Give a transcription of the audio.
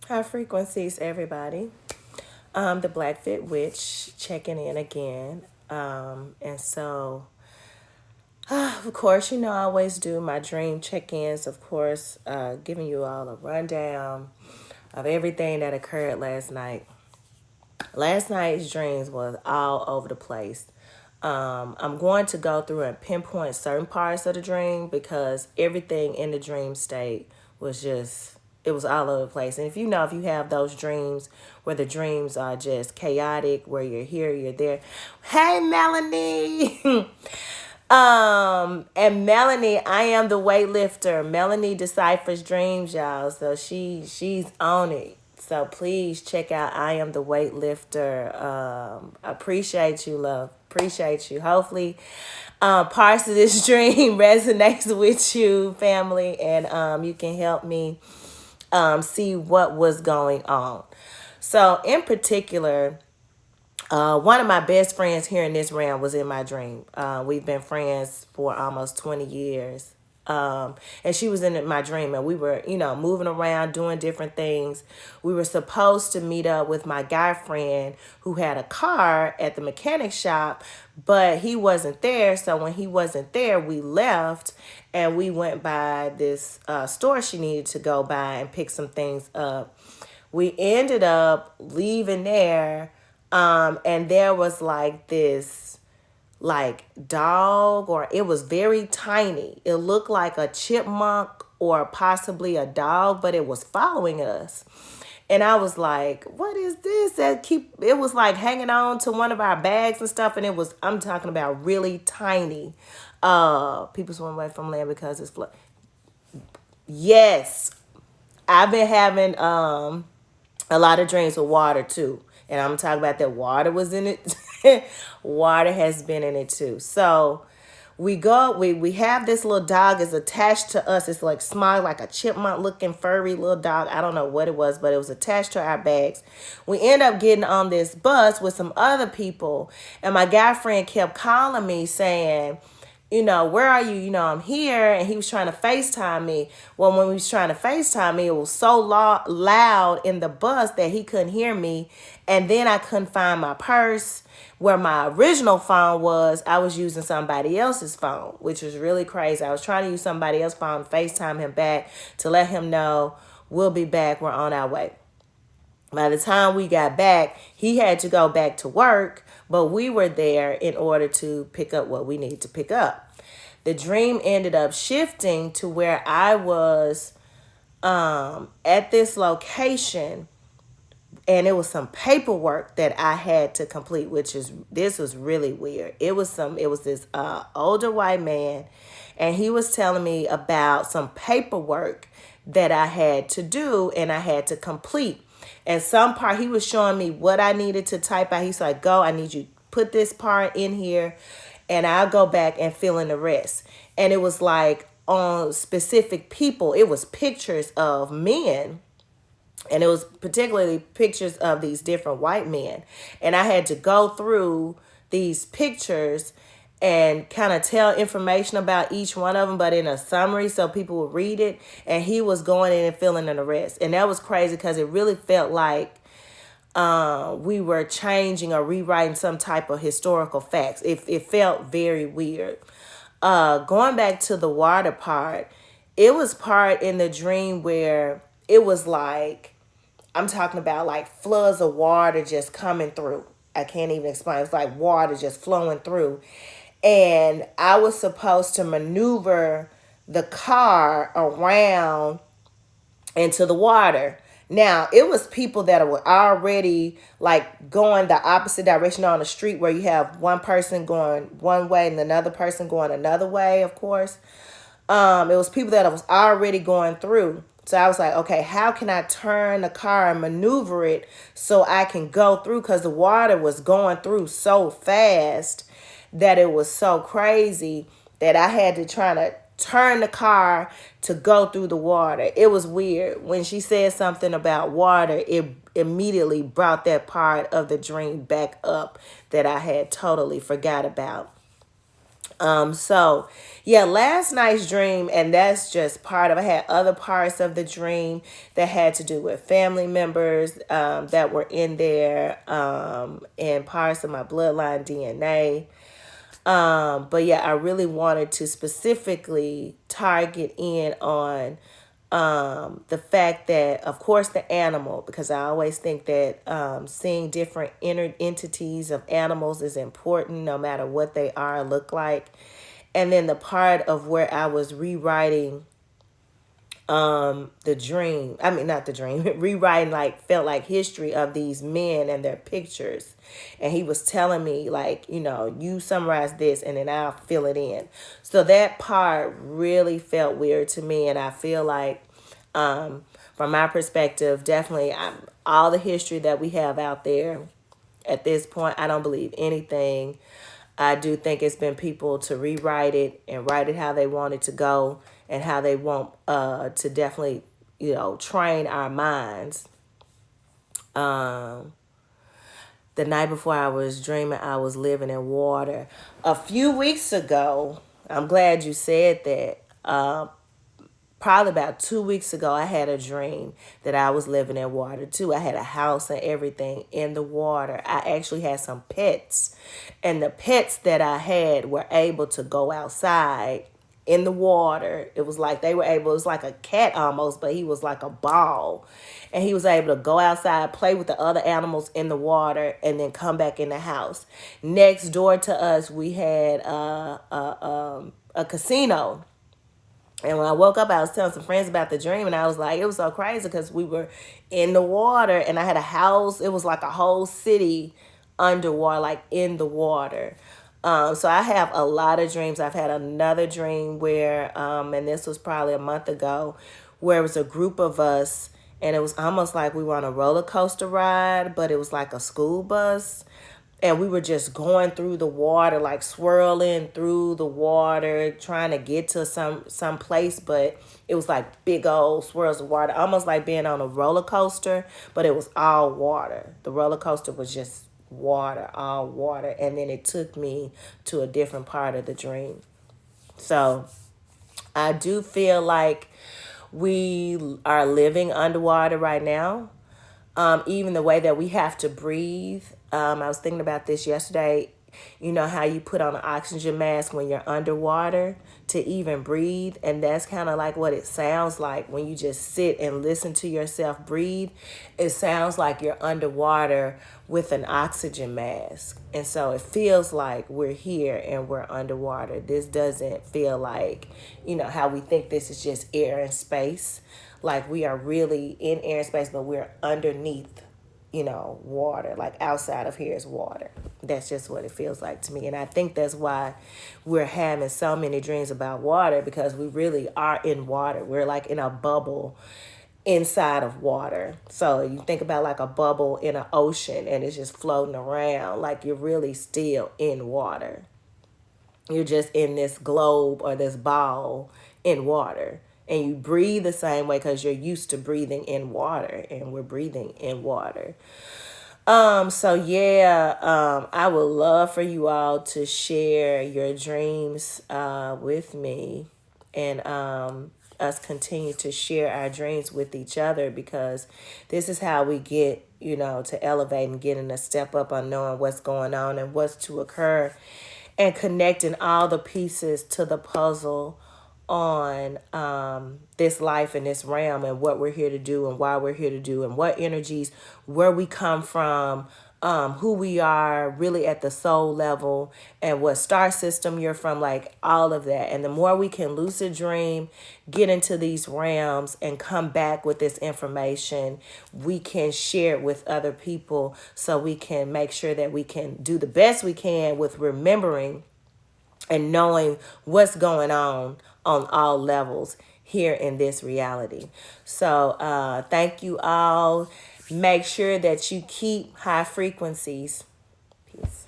High frequencies, everybody. The Blackfit Witch checking in again. And so, of course, I always do my dream check ins, of course, giving you all a rundown of everything that occurred last night. Last night's dreams was all over the place. I'm going to go through and pinpoint certain parts of the dream because everything in the dream state was just, it was all over the place. And if you have those dreams where the dreams are just chaotic, where you're here, you're there. Hey, Melanie. And Melanie, I am the weightlifter. Melanie deciphers dreams, y'all. So she's on it. So please check out I am the weightlifter. Appreciate you, love. Appreciate you. Hopefully, parts of this dream resonates with you, family, and you can help me see what was going on. So in particular, one of my best friends here in this realm was in my dream. We've been friends for almost 20 years. And she was in my dream, and we were, moving around, doing different things. We were supposed to meet up with my guy friend who had a car at the mechanic shop, but he wasn't there. So when he wasn't there, we left and we went by this store she needed to go by and pick some things up. We ended up leaving there, and there was like this like dog, or it was very tiny. It looked like a chipmunk or possibly a dog, but it was following us. And I was like, what is this? It was like hanging on to one of our bags and stuff. And I'm talking about really tiny. People swim away from land because it's flood. Yes. I've been having a lot of dreams with water too. And I'm talking about that water was in it. Water has been in it too. So we have this little dog is attached to us. It's like small, like a chipmunk looking furry little dog. I don't know what it was, but it was attached to our bags. We end up getting on this bus with some other people, and my guy friend kept calling me saying, where are you? I'm here. And he was trying to FaceTime me. Well, when he was trying to FaceTime me, it was so loud in the bus that he couldn't hear me. And then I couldn't find my purse. Where my original phone was, I was using somebody else's phone, which was really crazy. I was trying to use somebody else's phone, FaceTime him back to let him know we'll be back. We're on our way. By the time we got back, he had to go back to work, but we were there in order to pick up what we needed to pick up. The dream ended up shifting to where I was at this location, and it was some paperwork that I had to complete, this was really weird. It was this older white man, and he was telling me about some paperwork that I had to do and I had to complete. And some part he was showing me what I needed to type out. He's like, go, I need you to put this part in here and I'll go back and fill in the rest. And it was like on specific people. It was pictures of men, and it was particularly pictures of these different white men. And I had to go through these pictures and kind of tell information about each one of them, but in a summary so people would read it. And he was going in and filling in the rest. And that was crazy because it really felt like we were changing or rewriting some type of historical facts. It felt very weird. Going back to the water part, it was part in the dream where it was like, I'm talking about like floods of water just coming through. I can't even explain. It's like water just flowing through. And I was supposed to maneuver the car around into the water. Now, it was people that were already like going the opposite direction on the street, where you have one person going one way and another person going another way, of course. It was people that was already going through. So I was like, okay, how can I turn the car and maneuver it so I can go through? Because the water was going through so fast that it was so crazy that I had to try to turn the car to go through the water. It was weird. When she said something about water, it immediately brought that part of the dream back up that I had totally forgot about. So yeah, last night's dream, and that's just part of, I had other parts of the dream that had to do with family members that were in there, and parts of my bloodline DNA. But yeah, I really wanted to specifically target in on the fact that, of course, the animal, because I always think that seeing different inner entities of animals is important, no matter what they are, look like. And then the part of where I was rewriting the dream, I mean, not the dream, rewriting, like, felt like history of these men and their pictures. And he was telling me, like, you summarize this and then I'll fill it in. So that part really felt weird to me. And I feel like, from my perspective, definitely, all the history that we have out there at this point, I don't believe anything. I do think it's been people to rewrite it and write it how they want it to go, and how they want to definitely, train our minds. The night before I was dreaming, I was living in water. A few weeks ago, I'm glad you said that. Probably about 2 weeks ago, I had a dream that I was living in water too. I had a house and everything in the water. I actually had some pets, and the pets that I had were able to go outside in the water. It was like they were able, it was like a cat almost, but he was like a ball. And he was able to go outside, play with the other animals in the water, and then come back in the house. Next door to us, we had a casino. And when I woke up, I was telling some friends about the dream, and I was like, it was so crazy because we were in the water, and I had a house. It was like a whole city underwater, like in the water. So I have a lot of dreams. I've had another dream where, and this was probably a month ago, where it was a group of us, and it was almost like we were on a roller coaster ride, but it was like a school bus, and we were just going through the water, like swirling through the water, trying to get to some place, but it was like big old swirls of water, almost like being on a roller coaster, but it was all water. The roller coaster was just water, all water, and then it took me to a different part of the dream. So I do feel like we are living underwater right now. Even the way that we have to breathe. I was thinking about this yesterday. You know how you put on an oxygen mask when you're underwater to even breathe? And that's kind of like what it sounds like when you just sit and listen to yourself breathe. It sounds like you're underwater with an oxygen mask. And so it feels like we're here and we're underwater. This doesn't feel like, how we think this is just air and space. Like we are really in air and space, but we're underneath, water. Like outside of here is water. That's just what it feels like to me. And I think that's why we're having so many dreams about water, because we really are in water. We're like in a bubble inside of water. So you think about like a bubble in an ocean and it's just floating around, like you're really still in water. You're just in this globe or this ball in water. And you breathe the same way because you're used to breathing in water, and we're breathing in water. So yeah, I would love for you all to share your dreams with me, and us continue to share our dreams with each other, because this is how we get, to elevate and getting a step up on knowing what's going on and what's to occur, and connecting all the pieces to the puzzle on this life and this realm, and what we're here to do and why we're here to do, and what energies, where we come from, who we are really at the soul level, and what star system you're from, like all of that. And the more we can lucid dream, get into these realms, and come back with this information, we can share it with other people, so we can make sure that we can do the best we can with remembering and knowing what's going on all levels here in this reality. So thank you all. Make sure that you keep high frequencies. Peace.